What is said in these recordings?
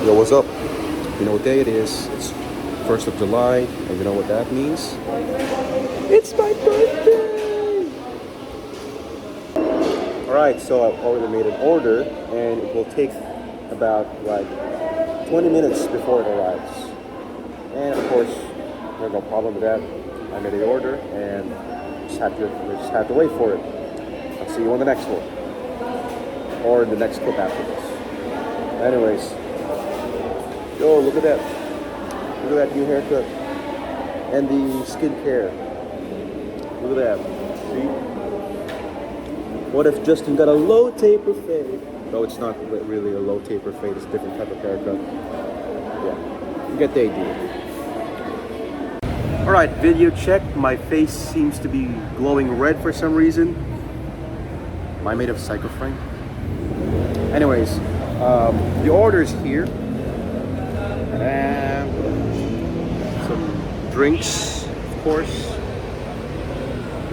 Yo, what's up? You know what day it is? It's 1st of July, and you know what that means? It's my birthday! Alright, so I've already made an order, and it will take about like 20 minutes before it arrives. And of course, there's no problem with that. I made the order, and just have to wait for it. I'll see you on the next one. Or in the next clip after this. Anyways. Yo, look at that. Look at that new haircut. And the skincare. Look at that. See? What if Justin got a low taper fade? No, it's not really a low taper fade. It's a different type of haircut. Yeah. You get the idea. Alright, video check. My face seems to be glowing red for some reason. Am I made of Psychoframe? Anyways, the order's here. And some drinks, of course.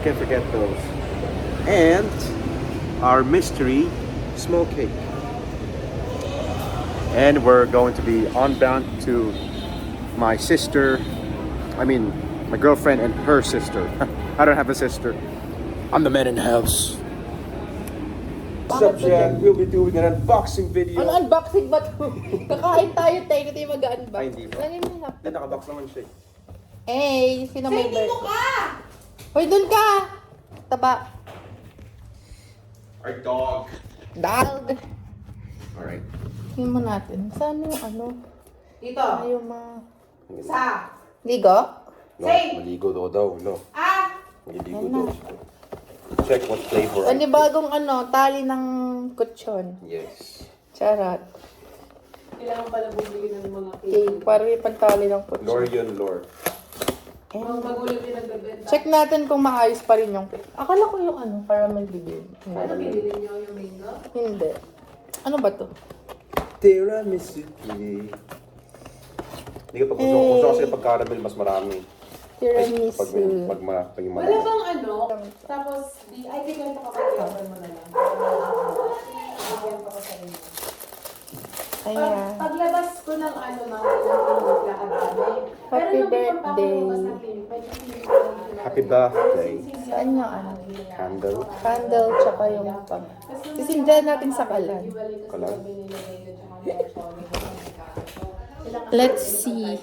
Can't forget those. And our mystery small cake. And we're going to be onbound to my sister. I mean, my girlfriend and her sister. I don't have a sister. I'm the man in the house. What's up, Jan? We'll be doing an unboxing video. Ano unboxing ba ito? Kakain tayo, tayo. Ito yung mag-unbox. Ay, hindi ba? Lagyan mo na. Eh, nakabox naman siya. Hey, sino may bird? dito ka! Hoy, dun ka! Taba. Our dog. Dog. Alright. Tingnan mo natin. Saan yung ano? Dito. Ayaw Sa. Ligo? No, Say. maligo daw. No. Ah! Maligo daw. Check what flavor. Panibagong ano, tali ng kutsyon. Yes. Charot. Kailangan pala bumili ng mga Okay, para may pagtali ng kutsyon. Lore yun, lore. Mga magulang din nagbebenta. Check natin kung maayos pa rin yung cake. Akala ko yung ano, caramel bibig. Ano binili niyo yung mango? Hindi. Ano ba to? Tiramisu. Hindi ka gusto kasi pag caramel mas marami. Tiramisu. Pag yung Wala bang ano? Tapos, ay, kikwento ka pa mo na lang. Kikwento ko sa inyo. Ayan. Paglabas ko ng ano, mga lakad kami. Happy birthday. Happy birthday. Saan yung ano? Candle. Candle, tsaka yung pag. Sisindihan natin sa kalan. Kalan. Let's see.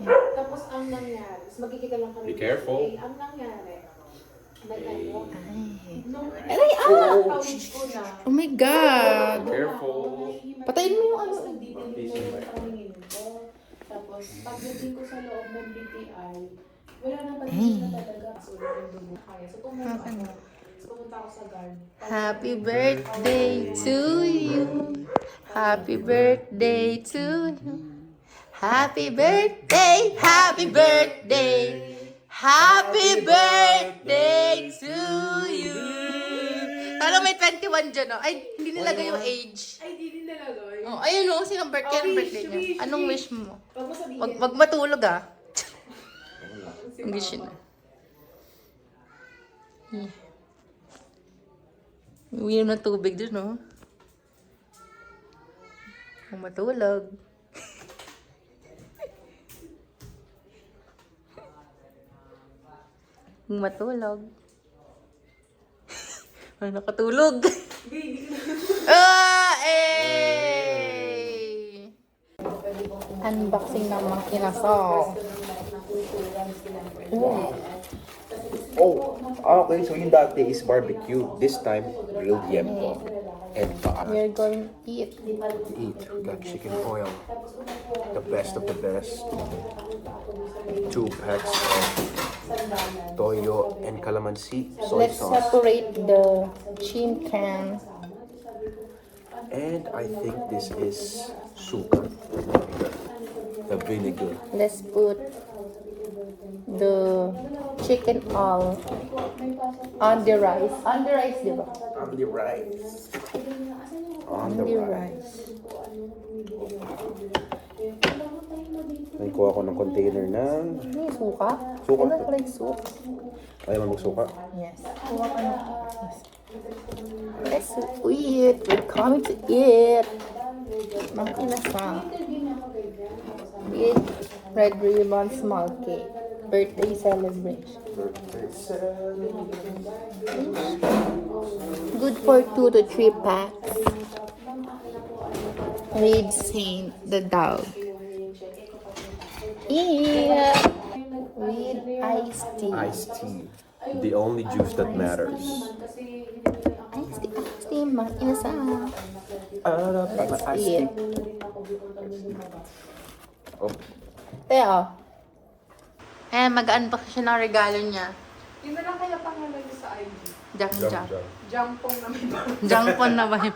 Tapos ang nangyari, magkikita lang kami. Be careful. Ang nangyari, may ano, nung Aray, tawid ko na, Oh my God! Careful. Patayin mo yung ano. nagdidinig ko. Tapos, pagdating ko sa loob ng BPI, wala nang pagdating na talaga. So, yung dugo kaya. So, pumunta ako sa guard. Happy birthday to you. Happy birthday to you. Happy birthday, happy birthday. Happy birthday to you. Talo may 21 dyan, no? Ay, hindi nilagay yung age. Ay, di din nalagay. Oh, ayun, no? Sinong birthday? Anong birthday niya? Anong wish mo? Pag mo sabihin, Wag matulog, ah. Ang wish niya. Uwinom ng tubig dun, no? Kung matulog. Kung matulog. Ay, nakatulog. Eh! Unboxing ng mga kinasal. Okay, so yung dati is barbecue. This time, grilled yempo. And paara. We're going to eat. Eat. We got chicken oil. The best of the best. 2 packs of toyo and calamansi soy Let's sauce. separate the chicken. And I think this is suka. The vinegar. Let's put the chicken all on the rice. On the rice, di ba? On the rice. On the rice. Naikuha ko ng container ng Ano yung suka? Suka. Ano pala yung suka? ayaw mo magsuka. Yes. Kuha ka na. Yes. Let's eat. We're coming to eat. Makinasang. With red ribbon small cake. Birthday celebration. Good for 2 to 3 packs. Read Saint the dog. Yeah. With iced tea. Iced tea. The only juice that matters. Iced tea, makinasang. Iced tea. Oh. Teo. Eh, mag-unbox siya ng regalo niya. Yun na lang kaya pangalan niyo sa IG. Jump. Jampong na may bang. Jumpon na ba yun?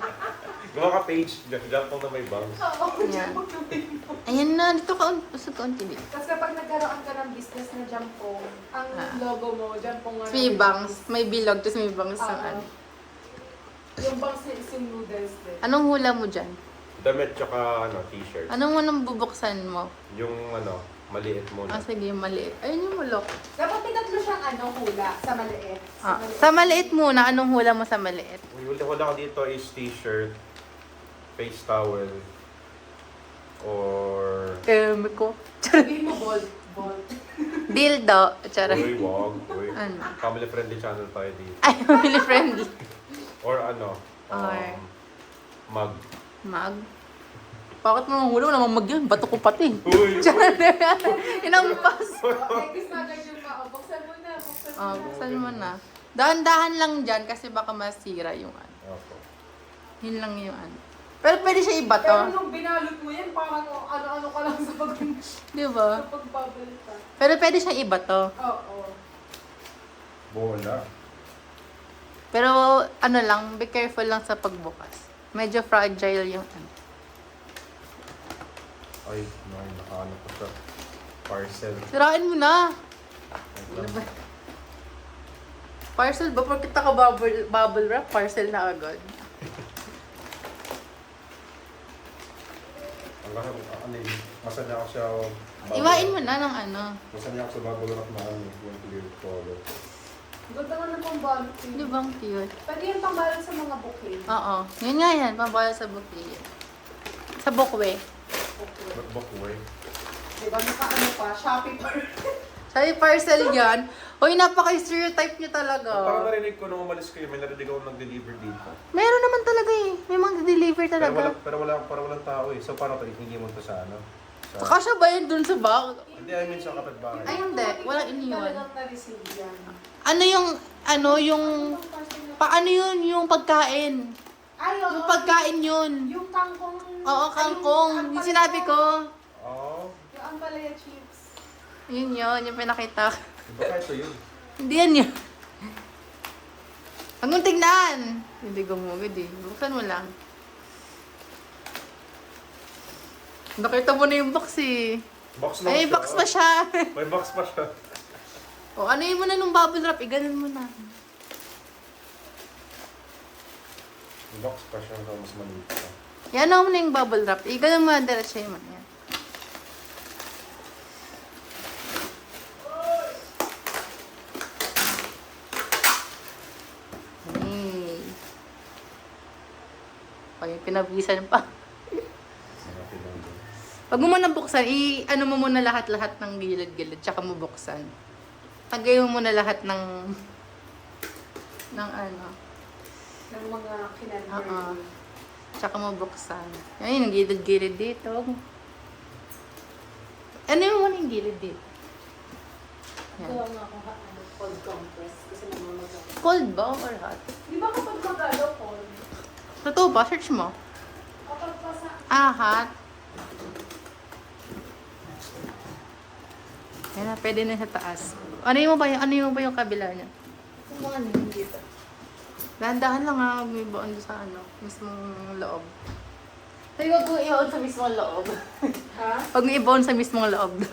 Gawa ka page. Jump na may bangs. Oo, Yan. jampong na may bang. Ayan na, dito ka, usog ka unti. Tapos kapag nagkaroon ka ng business na jampong, ang logo mo, jampong nga. May bangs, may bilog, tapos may bangs ng ano. Yung bangs na is yung noodles din. Anong hula mo dyan? Damit tsaka t-shirt. Anong bubuksan mo? Yung maliit muna. Ah, sige, maliit. Ayun yung mulok. Dapat may tatlo siyang hula sa maliit. Sa maliit muna, anong hula mo sa maliit? Wala ko dito is t-shirt, face towel, or... Ko. Sabihin mo bolt. Dildo. Charot. Uy, wag. Uy. Ano? Family friendly channel tayo dito. Ay, family friendly. Or mug. Mag? Bakit mo hula? Wala namang mag yun. Bato ko pati. Uy! Inampas. Next na agad yung buksan mo na. Buksan mo na. Dahan-dahan lang dyan kasi baka masira yung ano. Opo. Yun lang yung ano. Pero pwede siya iba to. Pero nung binalot mo yan, parang ano-ano ka lang sa Di ba? pagbubble ka. Pero pwede siya iba to. Oo. Bola. Pero ano lang, be careful lang sa pagbukas. Medyo fragile yung ano. Ay, nakaano ko sa parcel. Sirain mo na. Ano ba? Parcel ba? Pagkita ka bubble wrap, parcel na agad. Masanya ako siya. Iwain mo na ng ano. Masanya ako sa bubble wrap na yung clear color. Ganda nga ng pambalot. Di ba ang cute? Pwede yung pambalot sa mga bouquet. Oo. Yun nga yan, pambala sa bouquet. Sa bouquet. Bookway. Diba, naka-ano pa, Shopee pa. Sabi parcel yan. Uy, napaka-stereotype niyo talaga. Parang narinig ko nung umalis kayo, may narinig ako nag-deliver dito. Meron naman talaga eh. May mga deliver talaga. Parang walang tao eh. So paano ito? Hindi mo ito sa ano? Kasya ba yun dun sa bag? Hindi, I mean sa kapitbahay. Ay, hindi. Walang iniwan. Talagang na-receive yan. Paano yun, yung pagkain? Ay, oo. Yung pagkain yun. Yung kangkong. Oo, kangkong. Yung sinabi ko. Oo. Yung ampalaya chips. Yun, yung pinakita. Iba ka ito yun. Hindi yan yun. Huwag mong tignan. Hindi gumugod eh. Buksan mo lang. Nakita mo na yung box eh. Box na Ay, siya. box pa siya. May box pa siya. O, ano yun mo na nung bubble wrap? Iganon mo na. May box pa siya. Mas maliit pa. Yan mo na yung bubble wrap. Iganon mo na diretso yun. Yan. Hey. Ay, pinabisan pa. Pag mo muna buksan, ano mo muna lahat-lahat ng gilid-gilid, tsaka mo buksan. Tagay mo muna lahat ng ano. Ng mga kinender. Oo. Tsaka mo buksan. Ayun, yung gilid-gilid dito. Ano yung muna yung gilid dito? Ito Yan. lang ako cold compress. Kasi namamagal. Cold ba or hot? Di ba kapag magalo, cold? Totoo ba? Search mo. Kapag pa sa... Hot. Yan na, pwede na sa taas. Ano yung ba yung kabila niya? Kung mga name dito. Dahan-dahan lang ha, may baon sa mismong loob. Sabi, wag mo i-baon sa mismong loob. Ha? Wag mo i-baon sa mismong loob.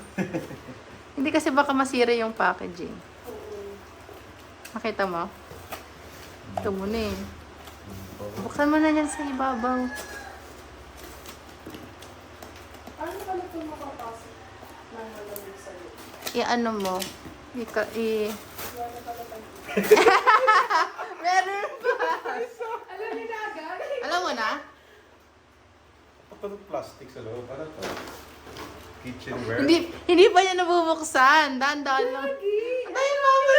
Hindi kasi baka masira yung packaging. Oo. Nakita mo? Ito muna eh. Buksan mo na yan sa ibabaw. Ano pala ito makapasok ng malamig sa'yo? I-ano mo? Wala pala tayo. Meron pa! Alam niyo na agad? Alam mo na? Ito plastic sa loob. Ano to? Kitchenware? Hindi pa niya nabubuksan. Dahan-dahan lang. Ay, mama!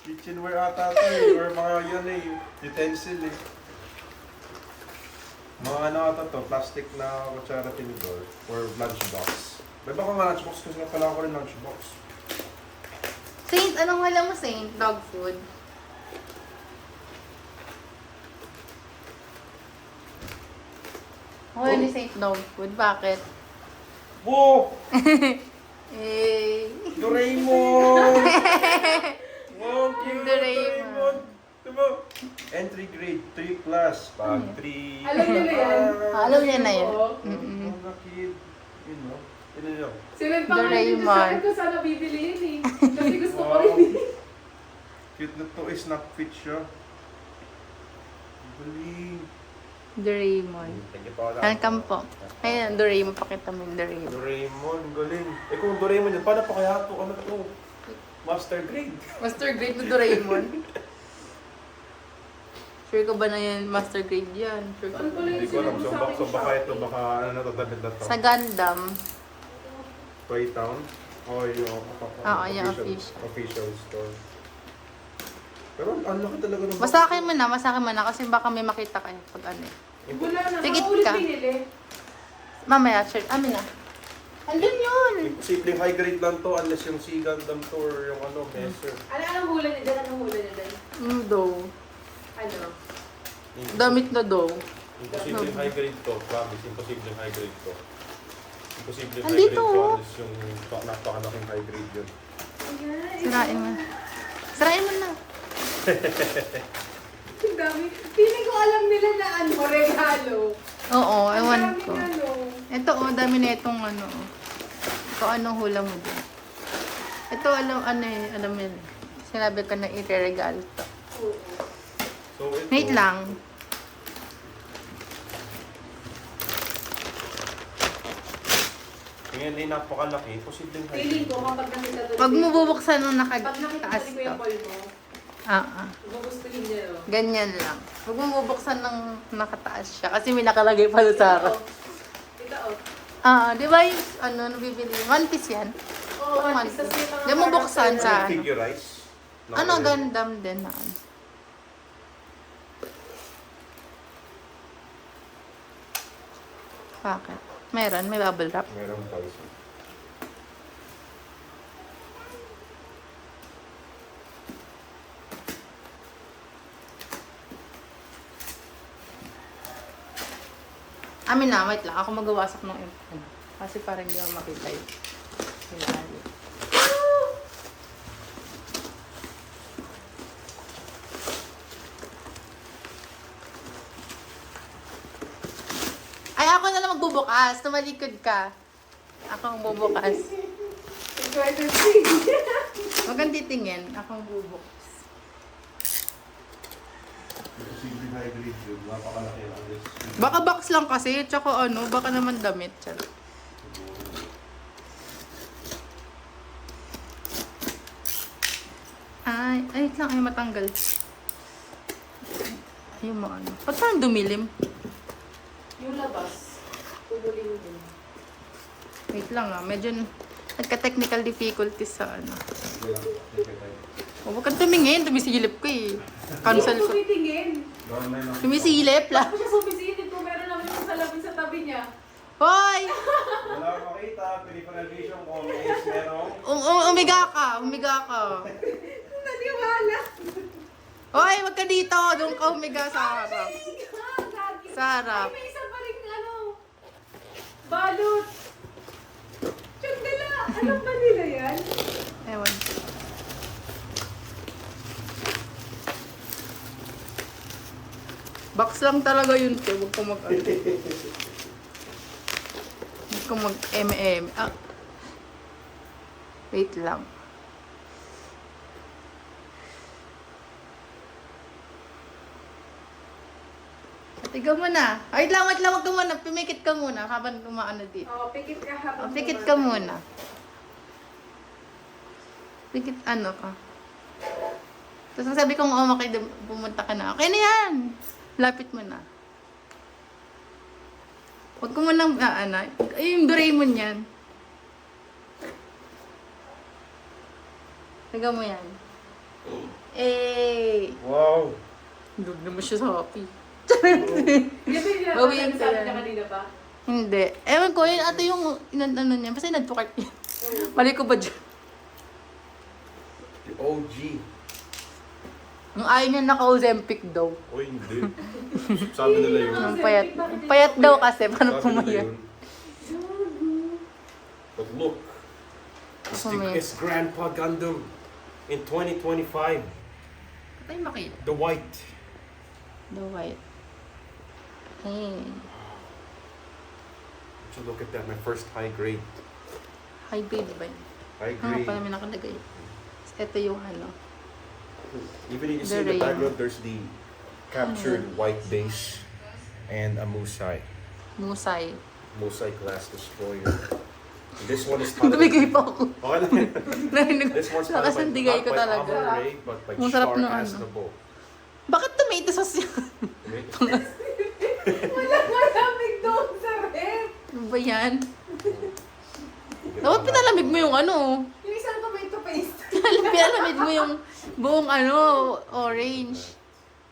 Kitchenware ata ito eh. Or mga yan eh. Utensil eh. Mga ano ata to, plastic na kutsara tinidor. Or lunchbox. May baka nga lunchbox kasi pala ako rin lunchbox. Saint, anong wala mo, Saint? Dog food. Wala ni Saint dog food. Bakit? Wow! Eh... Doraemon! Wow, cute! Doraemon. Diba? Entry grade 3 plus. Pag 3. Alam niyo na yan? Alam niya na yun. Oo. Mm-mm. Mga kid. You know? Tignan niyo. Si Ren pa nga dito Doraemon. sa akin ko sana bibili yun eh. Kasi gusto ko Wow. rin eh. Cute na to. Snack fit siya. Galing. Doraemon. Thank you po. Welcome po. Ayun, Doraemon. Pakita mo yung Doraemon. Doraemon. Galing. Eh kung Doraemon yun, paano pa kaya ito? Ano to? Master grade. Master grade na Doraemon. Sure ka ba na yan? Master grade yan. Sure ka Ano ba? pala yung Hindi ko alam. sinabi So, sa akin so sa baka ito, akin? baka ano na to, damit na to. Sa Gundam. Toy Town? O yung Oo, yung official. official store. Pero ang laki talaga ng Masakin mo na kasi baka may makita kayo pag ano eh. Wala na. Tigit Mga ulit ka. pinili. Mamaya, shirt. Amin na. Andun yun. Simpleng high grade lang to unless yung Sea Gundam to or yung ano, Messer. Anong hula niya dyan? Anong hula niya dyan? Daw. Ano? Damit na daw. Imposibleng high grade to, promise. Imposibleng high grade to. Imposibleng high Andito, grade to oh. unless yung napakalaking high grade yun. Ayan. Sirain mo. Sirain mo na. Ang dami. Feeling ko alam nila na ano, regalo. Oo, Ang ewan daming ko. ano. Ito, dami na itong ano. Ito, anong hula mo dyan? Ito, alam mo yun. Sinabi ko na i-regalo to. Oo. So, ito, Wait lang. Ngayon ay napakalaki. Imposibleng high Feeling grade. ko kapag nakita doon. Pag mo bubuksan nung Pag nakita nakataas ko to. yung call mo, gugustuhin niya no? Ganyan lang. Huwag mo bubuksan ng nakataas siya. Kasi may nakalagay pala sa harap. Ito oh. Di ba yung nabibili? One piece yan. Oo, One one piece. Tas yung mga Di mo buksan character sa- na- Figurize. Ano, Gundam din na. Bakit? Meron, may bubble wrap. Meron pa isa. Amin na, wait lang. Ako magawasak ng ano. Kasi parang hindi mo makita yun. Ilalim. Ay, ako na lang magbubukas. Tumalikod ka. Ako ang bubukas. Huwag kang titingin. Ako ang bubukas. Imposibleng high grade yun. Napakalaki lang. Baka box lang kasi. Tsaka ano, baka naman damit. Charot. Ay, wait lang. Ay, matanggal. Ay, mo ano. Ba't parang dumilim? Yung labas, tubulin din. Wait lang medyo nagka-technical difficulties sa ano. Huwag kang tumingin, tumisilip ko eh. Cancel ko. Tumitingin. Tumisilip lang. Ako siya sumisilip ko, meron naman yung salamin sa tabi niya. Hoy! Wala akong makita. Peripheral vision ko. Is meron. Umiga ka, umiga ka. Naniwala. Hoy, wag ka dito. Doon ka umiga sa harap. Gagi. Sa harap. Ay, may isa pa rin balot. Tiyang dala. Alam ba nila yan? Ewan. Box lang talaga yun, te. Huwag ko mag Huwag ko mag-MM. Wait lang. Tiga mo na. Wait lang, wag ka muna. Pumikit ka muna habang kumaano dito. Oo, pikit ka habang Pikit ka muna. Pikit ano ka. Tapos sabi ko, okay, pumunta ka na. Okay na yan. Lapit mo na. Huwag ko munang, ay, yung Doraemon yan. Taga mo yan. Eh, Wow! doon naman siya sa happy. Di ba yung Bawi yan sabi sila. niya kanina pa? Hindi. Ewan ko, yun ate yung ano niya. Basta nagtukart niya. Mali ko ba dyan? The OG. Ang ayaw niya naka-Ozempic daw. Uy, hindi. Sabi nila yun. Ang payat. Payat daw kasi, paano Sabi nila pumayat? yun. But look. Pumayat. It's Grandpa Gundam in 2025. Patay makita. The white. The white. Hey. So look at that, my first high grade. High grade ba yun? High Ah, grade. pala may nakalagay. Ito yung ano. Even you see in the Doraemon. background, there's the captured white base and a Musai. Musay. Musai class destroyer. This one is talented. Tumigay pa ako. Okay lang yan. Narinig. This one's Lakas ng digay ko talaga. Amon Ray, but by Ang sarap Char ng as ano. the bow. Bakit tomato sauce yan? Walang malamig doon sa rep. Ano ba yan? Dapat pinalamig mo yung ano. Yung isang tomato paste. Pinalamig mo yung buong ano, orange.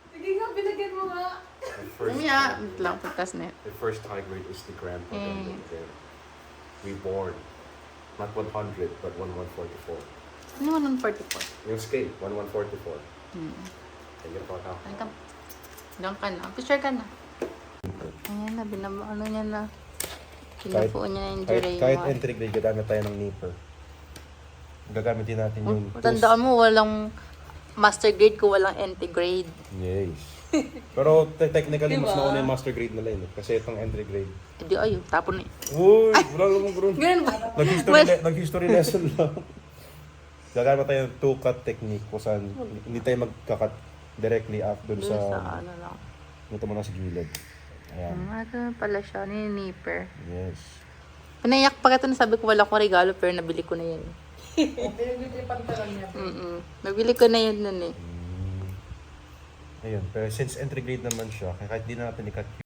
Sige nga, binagyan mo nga. Mamaya, lang pagkas na. The first high grade is the Grandpa Eh. Gundam again. Reborn. Not 100, but 1144. Ano mo nung 44? Yung scale, 1144. Can you talk out? Ano ka? Diyan ka na. Picture ka na. Ayan na, ano niya na. Pinapuan niya na yung Kahit Doraemon. entry grade, gagamit tayo ng nipper. Gagamitin natin yung Tandaan mo, walang master grade ko, walang entry grade. Yes. Pero technically, mas Diba? nauna yung master grade nila yun. Kasi itong entry grade. Hindi, ayun, tapon na eh. Uy! Wala naman bro. Ganun ba? Nag-history lesson lang. Gagamit tayo ng two-cut technique kung saan hindi tayo magkakat directly up dun Doon sa sa ano lang. dito mo lang sa gilid. Ayan. Ito pala siya, nipper. Yes. Pinayak pa kita na sabi ko wala akong regalo pero nabili ko na yun. Pinagtitripan ka lang niya. Nabili ko na yun nun eh. Ayun. Pero since entry grade naman siya, kahit di na natin i-cut